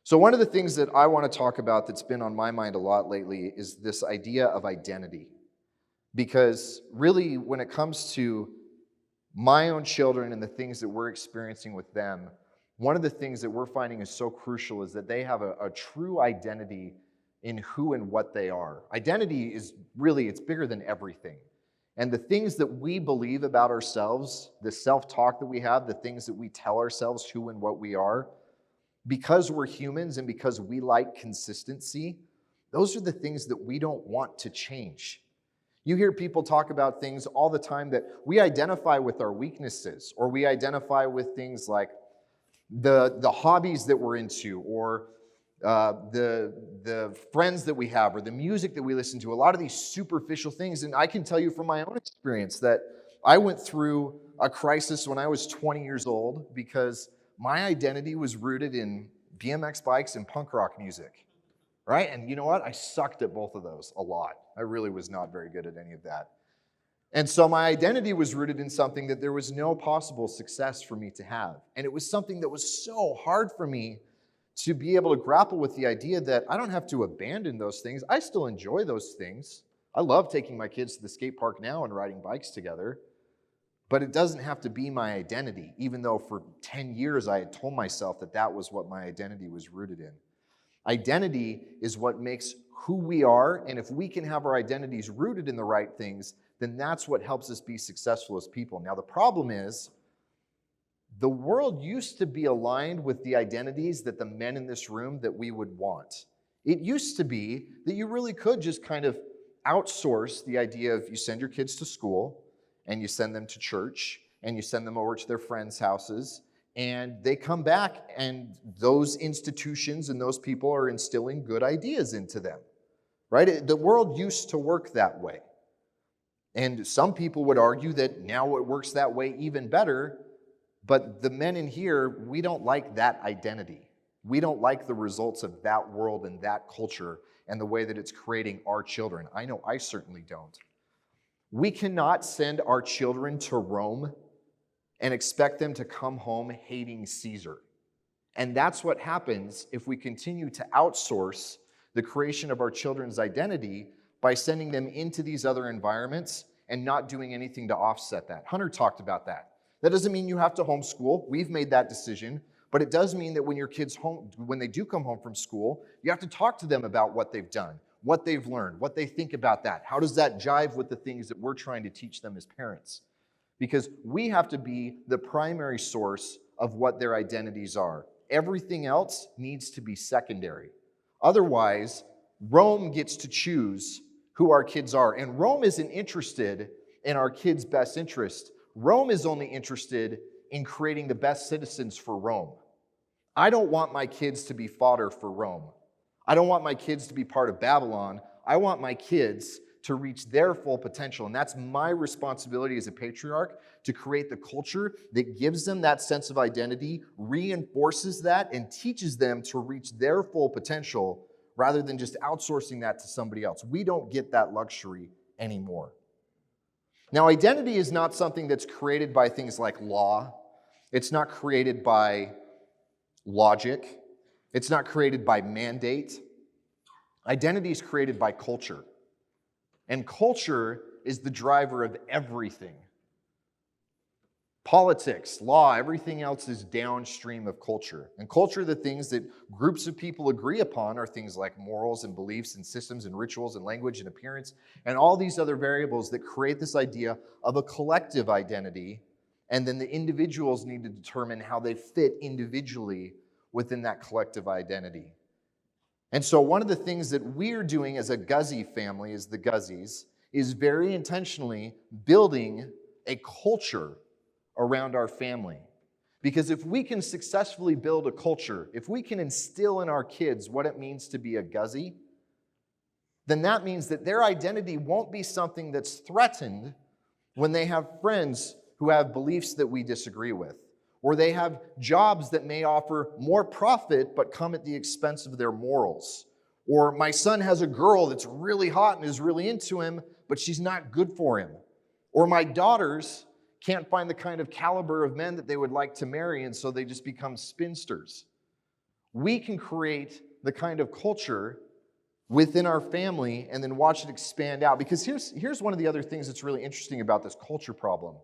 So one of the things that I want to talk about that's been on my mind a lot lately is this idea of identity. Because really, when it comes to my own children and the things that we're experiencing with them, one of the things that we're finding is so crucial is that they have a true identity in who and what they are. Identity is really, it's bigger than everything. And the things that we believe about ourselves, the self-talk that we have, the things that we tell ourselves who and what we are, because we're humans and because we like consistency, those are the things that we don't want to change. You hear people talk about things all the time that we identify with our weaknesses, or we identify with things like the hobbies that we're into, or the friends that we have, or the music that we listen to, a lot of these superficial things. And I can tell you from my own experience that I went through a crisis when I was 20 years old because my identity was rooted in BMX bikes and punk rock music, right? And you know what? I sucked at both of those a lot. I really was not very good at any of that. And so my identity was rooted in something that there was no possible success for me to have. And it was something that was so hard for me to be able to grapple with the idea that I don't have to abandon those things. I still enjoy those things. I love taking my kids to the skate park now and riding bikes together. But it doesn't have to be my identity, even though for 10 years I had told myself that that was what my identity was rooted in. Identity is what makes who we are, and if we can have our identities rooted in the right things, then that's what helps us be successful as people. Now, the problem is, the world used to be aligned with the identities that the men in this room that we would want. It used to be that you really could just kind of outsource the idea of you send your kids to school, and you send them to church, and you send them over to their friends' houses, and they come back, and those institutions and those people are instilling good ideas into them, right? The world used to work that way. And some people would argue that now it works that way even better, but the men in here, we don't like that identity. We don't like the results of that world and that culture and the way that it's creating our children. I know I certainly don't. We cannot send our children to Rome and expect them to come home hating Caesar. And that's what happens if we continue to outsource the creation of our children's identity by sending them into these other environments and not doing anything to offset that. Hunter talked about that. That doesn't mean you have to homeschool. We've made that decision. But it does mean that when your kids when they do come home from school, you have to talk to them about what they've done, what they've learned, what they think about that. How does that jive with the things that we're trying to teach them as parents? Because we have to be the primary source of what their identities are. Everything else needs to be secondary. Otherwise, Rome gets to choose who our kids are. And Rome isn't interested in our kids' best interest. Rome is only interested in creating the best citizens for Rome. I don't want my kids to be fodder for Rome. I don't want my kids to be part of Babylon. I want my kids to reach their full potential. And that's my responsibility as a patriarch, to create the culture that gives them that sense of identity, reinforces that, and teaches them to reach their full potential rather than just outsourcing that to somebody else. We don't get that luxury anymore. Now, identity is not something that's created by things like law. It's not created by logic. It's not created by mandate. Identity is created by culture. And culture is the driver of everything. Politics, law, everything else is downstream of culture. And culture, the things that groups of people agree upon are things like morals and beliefs and systems and rituals and language and appearance and all these other variables that create this idea of a collective identity. And then the individuals need to determine how they fit individually within that collective identity. And so one of the things that we're doing as a Guzy family, as the Guzys, is very intentionally building a culture around our family. Because if we can successfully build a culture, if we can instill in our kids what it means to be a Guzy, then that means that their identity won't be something that's threatened when they have friends who have beliefs that we disagree with, or they have jobs that may offer more profit but come at the expense of their morals. Or my son has a girl that's really hot and is really into him, but she's not good for him. Or my daughters can't find the kind of caliber of men that they would like to marry, and so they just become spinsters. we can create the kind of culture within our family and then watch it expand out. Because here's one of the other things that's really interesting about this culture problem.